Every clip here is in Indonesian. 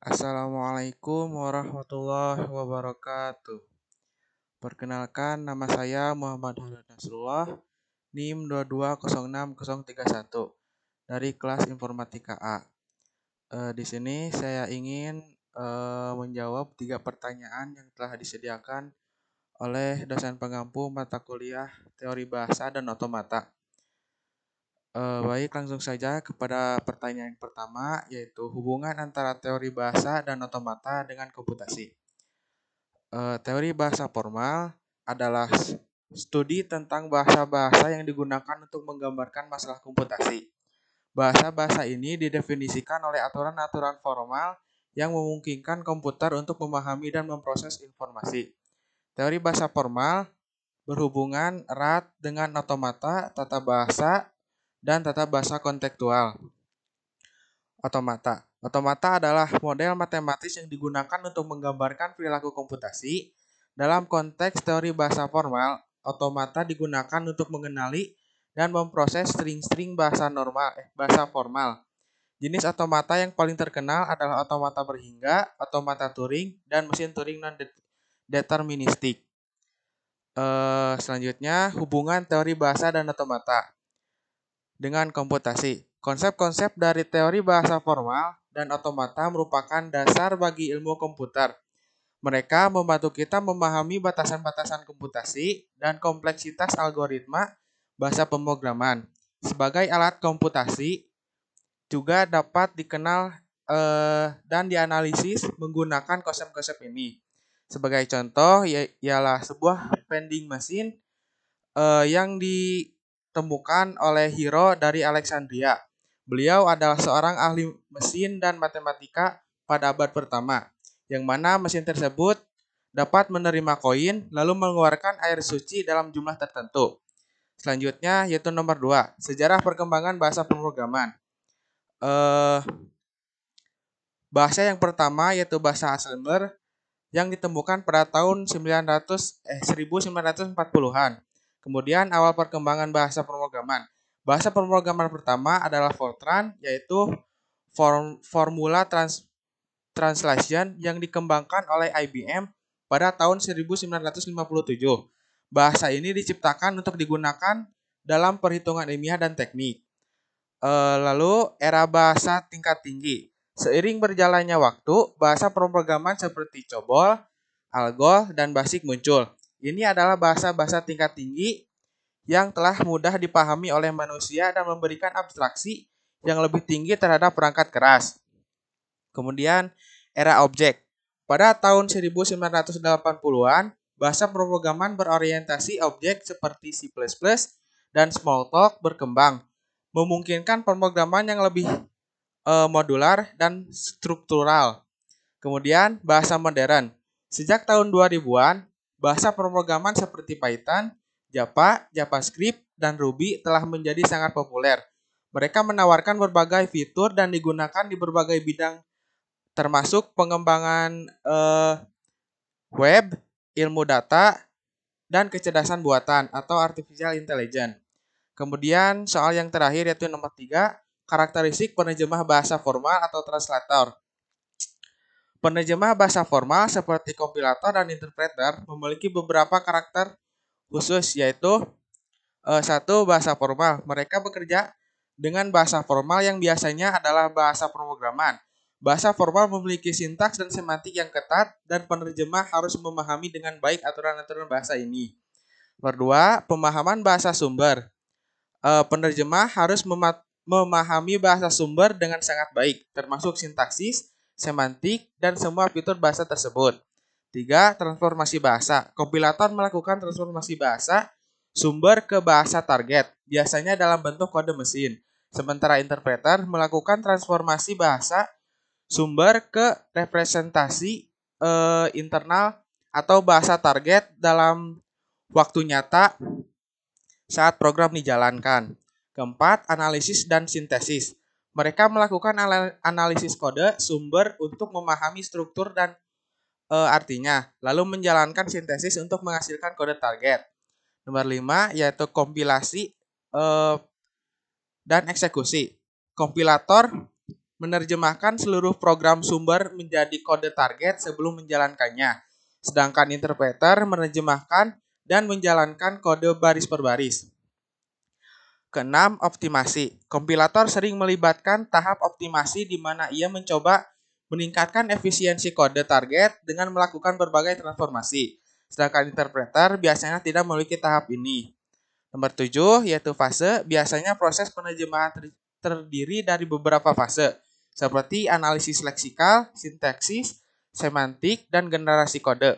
Assalamualaikum warahmatullahi wabarakatuh. Perkenalkan, nama saya Muhammad Halid Nasrullah, NIM 2206031 dari kelas Informatika A. Di sini saya ingin menjawab 3 pertanyaan yang telah disediakan oleh dosen pengampu mata kuliah Teori Bahasa dan Otomata. Baik, langsung saja kepada pertanyaan yang pertama, yaitu hubungan antara teori bahasa dan otomata dengan komputasi. Teori bahasa formal adalah studi tentang bahasa-bahasa yang digunakan untuk menggambarkan masalah komputasi. Bahasa-bahasa ini didefinisikan oleh aturan-aturan formal yang memungkinkan komputer untuk memahami dan memproses informasi. Teori bahasa formal berhubungan erat dengan otomata, tata bahasa, dan tata bahasa kontekstual. Otomata. Otomata adalah model matematis yang digunakan untuk menggambarkan perilaku komputasi. Dalam konteks teori bahasa formal, otomata digunakan untuk mengenali dan memproses string-string bahasa formal. Jenis otomata yang paling terkenal adalah otomata berhingga, otomata Turing, dan mesin Turing non-deterministik. Selanjutnya, hubungan teori bahasa dan otomata dengan komputasi. Konsep-konsep dari teori bahasa formal dan otomata merupakan dasar bagi ilmu komputer. Mereka membantu kita memahami batasan-batasan komputasi dan kompleksitas algoritma bahasa pemrograman. Sebagai alat komputasi juga dapat dikenal dan dianalisis menggunakan konsep-konsep ini. Sebagai contoh ialah sebuah vending machine yang ditemukan oleh Hiro dari Alexandria. Beliau adalah seorang ahli mesin dan matematika pada abad pertama, yang mana mesin tersebut dapat menerima koin lalu mengeluarkan air suci dalam jumlah tertentu. Selanjutnya yaitu nomor 2, sejarah perkembangan bahasa pemrograman. Bahasa yang pertama yaitu bahasa assembler yang ditemukan pada tahun 1940-an. Kemudian awal perkembangan bahasa pemrograman. Bahasa pemrograman pertama adalah Fortran, yaitu formula translation yang dikembangkan oleh IBM pada tahun 1957. Bahasa ini diciptakan untuk digunakan dalam perhitungan ilmiah dan teknik. Lalu era bahasa tingkat tinggi. Seiring berjalannya waktu, bahasa pemrograman seperti COBOL, ALGOL, dan BASIC muncul. Ini adalah bahasa-bahasa tingkat tinggi yang telah mudah dipahami oleh manusia dan memberikan abstraksi yang lebih tinggi terhadap perangkat keras. Kemudian, era objek. Pada tahun 1980-an, bahasa pemrograman berorientasi objek seperti C++ dan Smalltalk berkembang, memungkinkan pemrograman yang lebih modular dan struktural. Kemudian, bahasa modern. Sejak tahun 2000-an, bahasa pemrograman seperti Python, Java, JavaScript, dan Ruby telah menjadi sangat populer. Mereka menawarkan berbagai fitur dan digunakan di berbagai bidang, termasuk pengembangan web, ilmu data, dan kecerdasan buatan atau artificial intelligence. Kemudian soal yang terakhir yaitu nomor 3, karakteristik penerjemah bahasa formal atau translator. Penerjemah bahasa formal seperti kompilator dan interpreter memiliki beberapa karakter khusus, yaitu 1. Bahasa formal. Mereka bekerja dengan bahasa formal yang biasanya adalah bahasa pemrograman. Bahasa formal memiliki sintaks dan semantik yang ketat dan penerjemah harus memahami dengan baik aturan-aturan bahasa ini. Nomor 2. Pemahaman bahasa sumber. Penerjemah harus memahami bahasa sumber dengan sangat baik, termasuk sintaksis, semantik, dan semua fitur bahasa tersebut. 3. Transformasi bahasa. Kompilator melakukan transformasi bahasa sumber ke bahasa target, biasanya dalam bentuk kode mesin. Sementara interpreter melakukan transformasi bahasa sumber ke representasi internal atau bahasa target dalam waktu nyata saat program dijalankan. Keempat, analisis dan sintesis. Mereka melakukan analisis kode sumber untuk memahami struktur dan artinya, lalu menjalankan sintesis untuk menghasilkan kode target. Nomor 5 yaitu kompilasi dan eksekusi. Kompilator menerjemahkan seluruh program sumber menjadi kode target sebelum menjalankannya. Sedangkan interpreter menerjemahkan dan menjalankan kode baris per baris. Keenam, optimasi. Kompilator sering melibatkan tahap optimasi di mana ia mencoba meningkatkan efisiensi kode target dengan melakukan berbagai transformasi. Sedangkan interpreter biasanya tidak memiliki tahap ini. Nomor 7, yaitu fase. Biasanya proses penerjemahan terdiri dari beberapa fase, seperti analisis leksikal, sintaksis, semantik, dan generasi kode.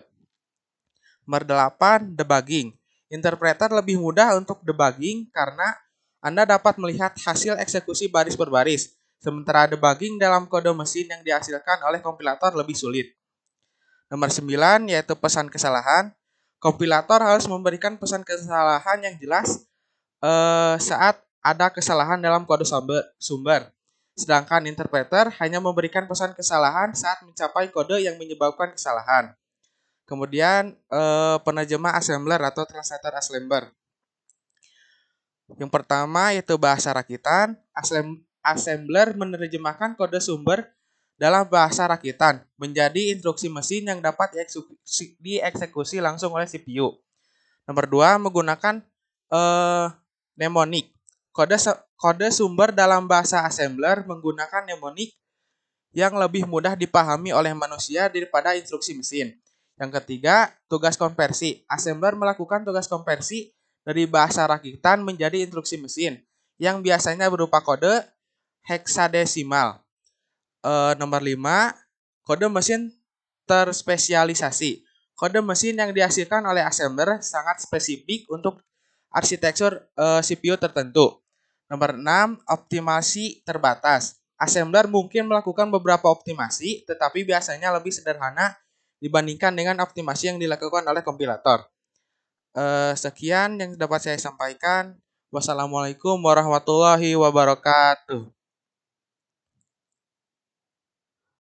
Nomor 8, debugging. Interpreter lebih mudah untuk debugging karena Anda dapat melihat hasil eksekusi baris per baris, sementara debugging dalam kode mesin yang dihasilkan oleh kompilator lebih sulit. Nomor 9, yaitu pesan kesalahan. Kompilator harus memberikan pesan kesalahan yang jelas saat ada kesalahan dalam kode sumber. Sedangkan interpreter hanya memberikan pesan kesalahan saat mencapai kode yang menyebabkan kesalahan. Kemudian penerjemah assembler atau translator assembler. Yang pertama yaitu bahasa rakitan. Assembler menerjemahkan kode sumber dalam bahasa rakitan menjadi instruksi mesin yang dapat dieksekusi langsung oleh CPU. Nomor 2, menggunakan mnemonic. Kode sumber dalam bahasa assembler menggunakan mnemonic yang lebih mudah dipahami oleh manusia daripada instruksi mesin. Yang ketiga, tugas konversi. Assembler melakukan tugas konversi dari bahasa rakitan menjadi instruksi mesin yang biasanya berupa kode heksadesimal. Nomor 5, kode mesin terspesialisasi. Kode mesin yang dihasilkan oleh assembler sangat spesifik untuk arsitektur CPU tertentu. Nomor 6, optimasi terbatas. Assembler mungkin melakukan beberapa optimasi, tetapi biasanya lebih sederhana dibandingkan dengan optimasi yang dilakukan oleh kompilator. Sekian yang dapat saya sampaikan. Wassalamualaikum warahmatullahi wabarakatuh.